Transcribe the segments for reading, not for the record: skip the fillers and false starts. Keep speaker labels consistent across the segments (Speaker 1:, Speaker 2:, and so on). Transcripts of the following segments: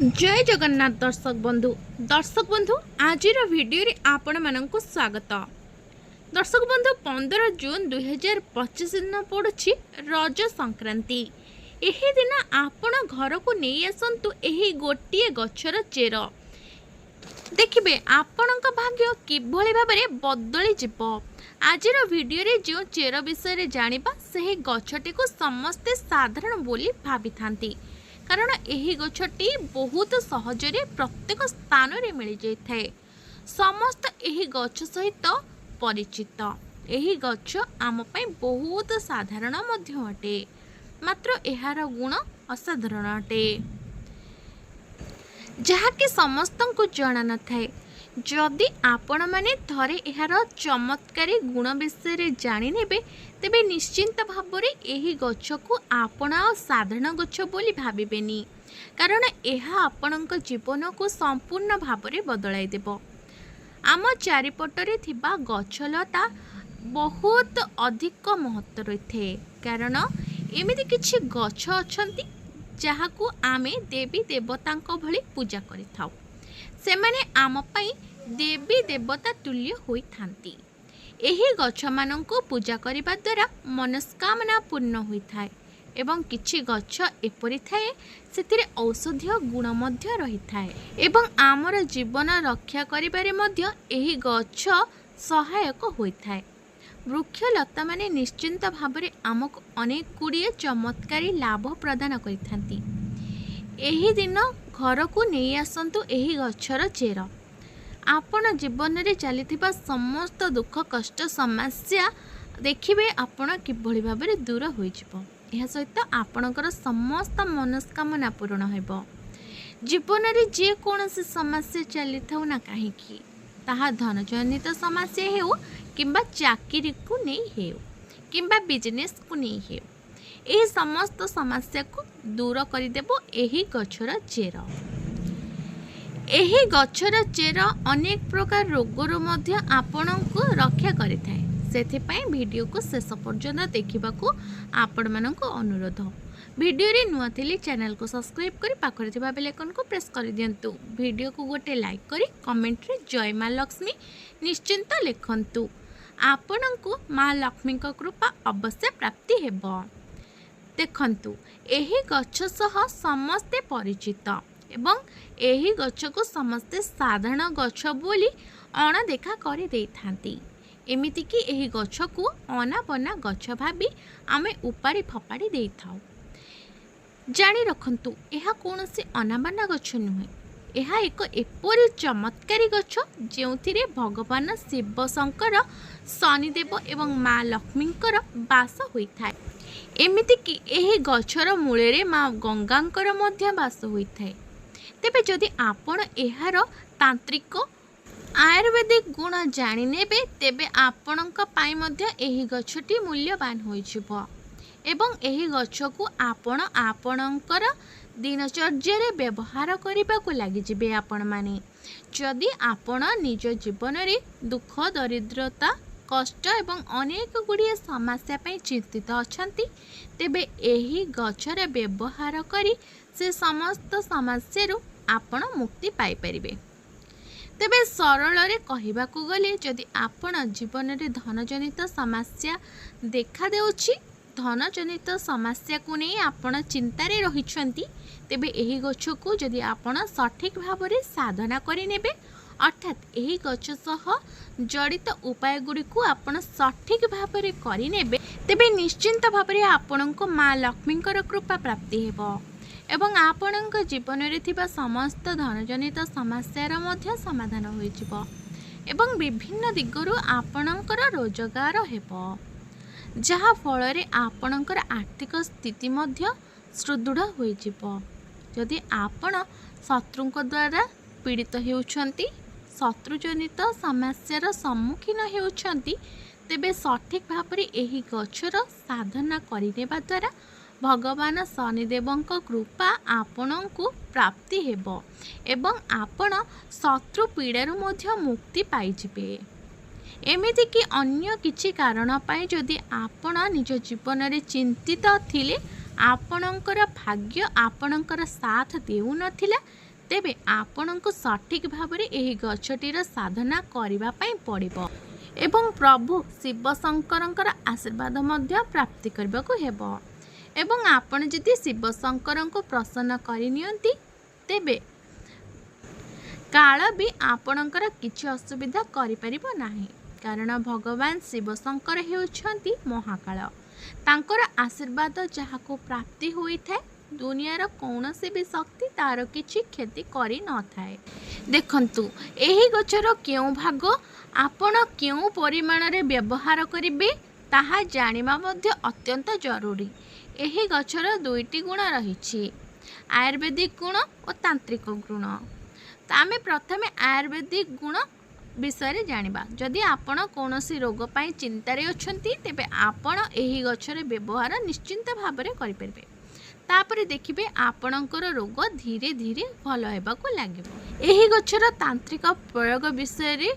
Speaker 1: जय जगन्नाथ दर्शक बंधु आज वीडियो रे आपण मानक स्वागत। दर्शक बंधु 15 जून 2025 दिन पड़ुछि रज संक्रांति। एही दिन आपण घर को नहीं आसतु एही गोटिए गछर चेर देखिबे आपणक भाग्य किभली भाबरे बदली जिवो। आजिर वीडियो रे जो चेर विषय रे जानिबा सेही गछटी को समस्ते साधारण बोली भाबी थांती, कारण यही गछटी बहुत सहजरे प्रत्येक स्थान रे मिल जाए। समस्त यही गछ सहित परिचित। यही गछ आम पई बहुत साधारण मध्य अटे, मात्र एहार गुण असाधारण अटे जहाँकि समस्त को जना न थाए। जदि आपण माने थरे एहार चमत्कारी गुण विषय रे जानि नेबे तेबे निश्चिंत भाबरे एही गछ को आपण साधारण गछ बोली भाबिबेनी, कारण एहा आपणक जीवन को संपूर्ण भाबरे बदलाई देबो। आम चारिपटरे थिबा गछलता बहुत अधिक महत्व रहिथे, कारण एमिति किछि गछ अछंती जहाकू आमे देवी देवतांक भली पूजा करिथाउ। सेमाने आम पई देवी देवता तुल्य होई थांती। एही गछ मानंको पूजा करिबा द्वारा मनस्कामना पूर्ण होई थाए एवं किछि गछ एपरि थाए सेतिरे औषधीय गुण मध्य रही थाए एवं आमर जीवन रक्षा करिबारे मध्य एही गछ सहायक होई थाए। वृक्षलता माने निश्चिंत भाबरे आमको अनेक गुड़िए चमत्कारी लाभ प्रदान करिथांती। एही दिन घर को नहीं आसंतु एही गछर चेर। आपण जीवन रे चलिथिबा समस्त दुख कष्ट समस्या देखिबे आपण किभली भाबरे दूर होई जिवो। एहा सहित आपणकर समस्त मनस्कामना पूर्ण हेबो। जीवन रे जे कोनोसी समस्या चलिथाउ ना काहेकि, ताहा धन जनित समस्या हेउ किंबा चाकरी को नहीं हेउ किंबा बिजनेस को नहीं हेउ, एही समस्त समस्या को दूर करिदेबो एही गछर चेर। एही गछर चेर अनेक प्रकार रोगरु मध्य आपणको रक्षा करिथाए। सेथिपाई वीडियो को शेष पर्यंत देखिबाकू आपण माननको अनुरोध। वीडियो रे नुआ थिली चैनल को सब्सक्राइब करी पाखरे थिबा बेल आइकन को प्रेस कर दियंतु। वीडियो को गोटे लाइक करी कमेंट रे जय मां लक्ष्मी निश्चिंत लिखंतु। आपणको मां लक्ष्मी का कृपा अवश्य प्राप्ति हेबो। देखंतु एही गछ सह समस्ते परिचित एवं एही गछ को समस्ते साधारण गछ बोली अणदेखा करि देइथांती। एमिति कि एही गछ को अनाबना गछ भाबी आमे उपाड़ी फपाड़ी देइथाउ। जानी रखंतु एहा कोनोसी अनाबना गछ नुहे, एहा एक एपरि चमत्कारी गछ जेउथिरे भगवान शिव शंकर शनिदेव एवं माँ लक्ष्मींकर बास होइथाए। एमिति कि एही गछर मूले रे माँ गंगांकर मध्य बास होइथाए। तेबे जदि आपण एहार तांत्रिक आयुर्वेदिक गुण जानि नेबे तेबे आपणक पाई मध्य एही गछटी मूल्यवान होइछिबो एवं एही गछ को आपण आपणकर दिनचर्या रे व्यवहार करबा को लागि जिबे। आपण माने जदि आपण निज जीवन रे दुख दरिद्रता कष्ट एवं अनेक गुड़िए समस्या पई चिंतित अछंती तेबे एही गछर व्यवहार करी से समस्त समस्या आपण मुक्ति पाई परिबे। तेबे सरल रे कहिबाकू गले जदि आपण जीवन रे धनजनित समस्या देखा देउछि, धनजनित समस्या को नहीं आपण चिंता रे रहिछंती, तेबे एही गछ को जदि आपण सठिक भाव रे साधना करि नेबे, अर्थात एही गछ सह जड़ित उपाय गुडी को आपण सठिक भाव रे करि नेबे, तेबे निश्चिंत भाव रे आपणको मां लक्ष्मींकर कृपा प्राप्ति हेबो एवं आपणक जीवन रे थिबा समस्त धनजनित समस्यार मध्य समाधान होई जिवो एवं विभिन्न दिगरु आपणकर रोजगार हेबो, जहा फल रे आपणकर आर्थिक स्थिति मध्य सुदृढ़ होई जिवो। जदि आपण शत्रुंक द्वारा पीड़ित हेउछंती, शत्रुजनित समस्यार सम्मुखीन हेउछंती, तेबे सठिक भाव रे एही गछर साधना करिनेबा द्वारा भगवान शनिदेवंक कृपा आपणको प्राप्ति हेबो एवं आपण शत्रु पीड़ारु मध्य मुक्ति पाइजिबे। एमिति कि अन्य किछि कारण पाई जदि आपण निज जीवन रे चिंतित थिले आपणकर भाग्य आपणकर साथ देउ नथिला तेबे आपणको सठिक भाव में गछटीर साधना करने पड़ो एवं प्रभु शिव शंकर आशीर्वाद मध्य प्राप्ति करने को हेबो। एवं आपण जदि शिव शंकर को प्रसन्न करनियंती तेबे काल भी आपणकर किछि असुविधा करि परिबो नाही, कारण भगवान शिव शंकर हेउछंती महाकाल। तांकर आशीर्वाद जहाको प्राप्ति होई थाए दुनियार कौनसी भी शक्ति तार किछि क्षति करि न थाए। देखंतु एही गछर केउ भाग आपण केउ परिमाण रे व्यवहार करिवे ताहा जानिबा मध्य अत्यंत जरूरी। एही गछर दुईटी गुण रहिछि, आयुर्वेदिक गुण और तांत्रिक गुण। आमे प्रथमे आयुर्वेदिक गुण विषय जानिबा। जदि आपण कौनसी रोग पाई चिंतार अछंती तेबे आपण एही गछर व्यवहार निश्चिंत भाव में करि परिबे। तापरे देखिबे आपणकर रोग धीरे धीरे भल हेबाकु लागिबो। एही गछर तांत्रिक प्रयोग विषय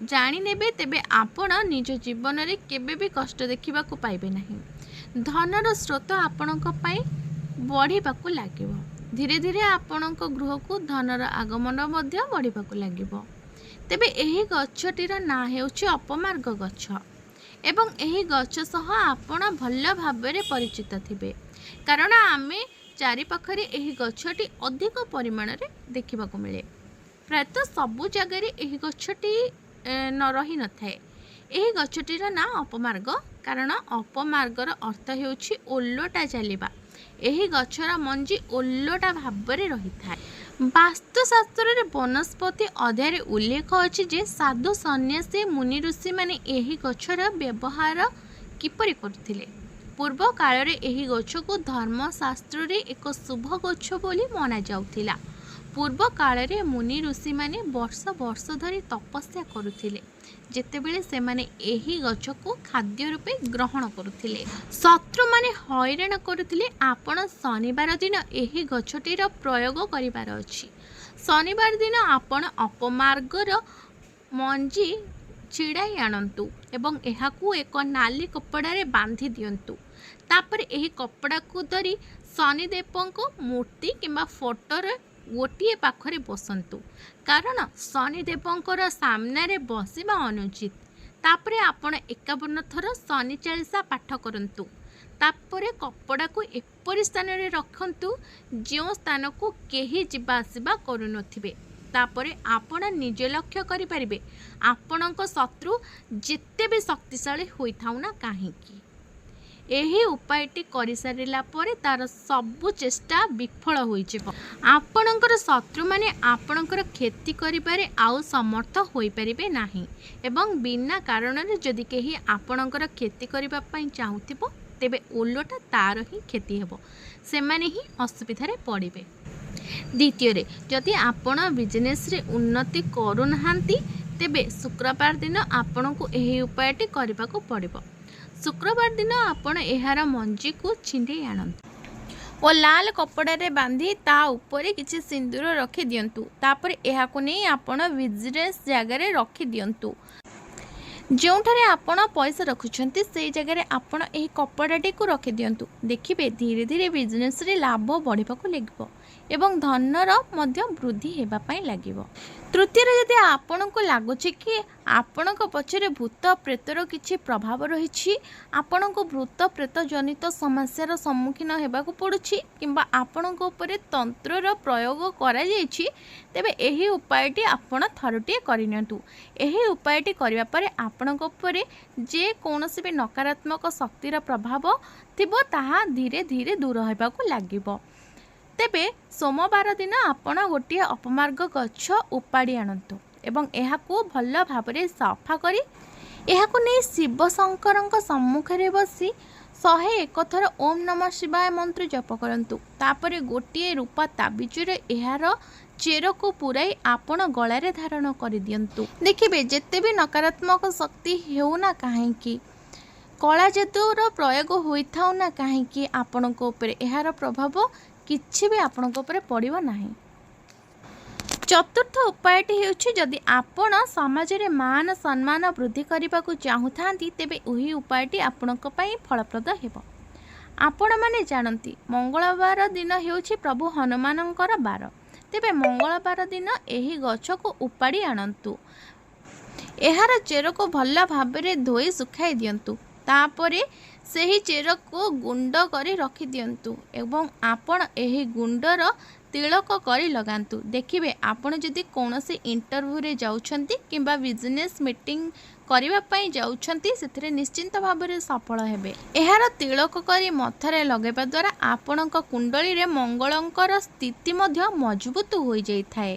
Speaker 1: जानि नेबे तेबे आपण निज जीवन रे केबे भी कष्ट देखिबाकु पाइबे नाही। धनर स्रोत आपणक पाई बढ़िबाकु लागिबो। धीरे धीरे आपणक गृह को धनर आगमन मध्य बढ़िबाकु लागिबो। तेबे एही गछटीर ना हेउछि अपमार्ग गछ एवं एही गछ सह आपण भल भाव में परिचित थिबे, कारण आमे चारि पाखरे एही गछटी अधिक परिमाण रे देखिबाकु मिले। प्रायतः सबु जगह एही गछटी न रही न थाए। एही गछटीर ना अपमार्ग, कारण अपमार्गर अर्थ हेउछि ओल्लोटा चलिबा। एही गछर मंजी ओल्लोटा भाव में रही थाए। वास्तुशास्त्र रे वनस्पति अध्याय उल्लेख अछि जे साधु सन्यासी मुनि ऋषि माने एही गछर व्यवहार किपरि करथिले। पूर्व काल रे एही गछ को धर्मशास्त्र रे एक शुभ गछ बोली माना जाउथिला। पूर्व काल रे मुनि ऋषि माने वर्ष वर्ष धरी तपस्या करुथिले, जेतेबेले से माने एही गछ को खाद्य रूपे ग्रहण करुथिले। शत्रु माने हैरान करुथिले। आपण शनिवार दिन एही गछटीर प्रयोग करिवार अछि। शनिवार दिन आपण अपमार्गर मंजी छिड़ाई आणंतु एवं एहाकू एक नाली कपड़ा रे बांधी दियंतु। तापर एही कपड़ा को धरी शनिदेव को मूर्ति किंबा फोटो रे गोटे पाखरे बसंतु, कारण शनिदेवंकर सामने रे बसिबा अनुचित। तापरे आपण 51 थर शनि चालीसा पाठ करंतु। तापरे कपड़ा को एपरि स्थान रे रखंतु जो स्थान को केही जिबा आसिबा करू नथिबे। तापरे आपण निजे लक्ष्य करि परिबे आपणक शत्रु जेते भी शक्तिशाली होई थाउ ना काहेकि। एही उपायटी करि सारिला परे तार सबु चेष्टा विफल होई जेबो। आपणकर शत्रु माने आपणकर क्षति करिबारे आउ समर्थ होई परिबे नाही, एवं बिना कारण रे जदि केही आपणकर क्षति करिबा पई चाहुथिबो तेबे ओल्लोटा तार ही क्षति हेबो, से माने ही असुविधा रे पड़िबे। द्वितीय रे जदि आपण बिजनेस रे उन्नति करू नाहांती तेबे शुक्रवार दिन आपणको एही उपायटी करबा को पड़िबो। शुक्रवार दिन आपण एहार मंजी को छिंडे आणंतु और लाल कपड़ा रे बांधी ता ऊपर किछि सिंदूर रखि दियंतु। तापर एहाको नै आपण बिजनेस जगह रे रखि दियंतु। जोंठारे आपण पैसा रखुछंती से जगह रे आपण एही कपड़ाटी को रखि दियंतु। देखिबे धीरे धीरे बिजनेस रे लाभ बढ़िबा को लागिबो एवं धनर मध्य वृद्धि हेबा पई लागिबो। तृतीय यदि आपण को लागुछि कि आपण पछरे भूत प्रेतर किछि प्रभाव रही, आपण को भूत प्रेत जनित समस्यार सम्मुखीन हेबाकु पड़ुछि किंबा आपण उपरे तंत्रर प्रयोग करा जायछि, तेबे एही उपायटी आपण थरटिए करिनियंतु। एही उपायटी करिवा परे आपण उपरे जे कोनोसी भी नकारात्मक शक्तिर प्रभाव थिबो ताहा धीरे धीरे दूर हेबाकु लागिबो। तेबे सोमवार दिन आपण गोटे अपमार्ग गछ उपाड़ी आणंतु एवं एहाकू भल भाव में सफा करी एहाकू नहीं शिव शंकर सम्मुखें बसी 101 थर ओम नमः शिवाय मंत्र जप करंतु। तापरे गोटे रूपा ताबिजुरे एहार चेर को पुराई आपण गलारे धारण कर दियंतु। देखिबे जेते भी नकारात्मक शक्ति हेउना काहेकि, कला जादूर प्रयोग होइथाउ ना काहेकि, आपणक उपरे एहार प्रभाव किछि भी आपणक उपरे पड़िबो नाही। चतुर्थ उपायटी हेउछि जदि आपण समाज रे मान सम्मान वृद्धि करबाकू चाहुथांती तेबे ओही उपायटी आपणक पई फलप्रद हेबो। आपण माने जानंती मंगलवार दिन हेउछि प्रभु हनुमानंकर बार। ତେବେ ମଙ୍ଗଳବାର ଦିନ ଏହି ଗଛକୁ ଉପାଡ଼ି ଆଣନ୍ତୁ। ଏହାର ଚେରକୁ ଭଲ ଭାବରେ ଧୋଇ ଶୁଖାଇ ଦିଅନ୍ତୁ। ତାପରେ ସେହି ଚେରକୁ ଗୁଣ୍ଡ କରି ରଖିଦିଅନ୍ତୁ ଏବଂ ଆପଣ ଏହି ଗୁଣ୍ଡର ତିଳକ କରି ଲଗାନ୍ତୁ। ଦେଖିବେ ଆପଣ ଯଦି କୌଣସି ଇଣ୍ଟରଭ୍ୟୁରେ ଯାଉଛନ୍ତି କିମ୍ବା ବିଜନେସ୍ ମିଟିଂ କରିବା ପାଇଁ ଯାଉଛନ୍ତି ସେଥିରେ ନିଶ୍ଚିନ୍ତ ଭାବରେ ସଫଳ ହେବେ। ଏହାର ତିଳକ କରି ମଥାରେ ଲଗାଇବା ଦ୍ୱାରା ଆପଣଙ୍କ କୁଣ୍ଡଳୀରେ ମଙ୍ଗଳଙ୍କର ସ୍ଥିତି ମଧ୍ୟ ମଜବୁତ ହୋଇଯାଇଥାଏ।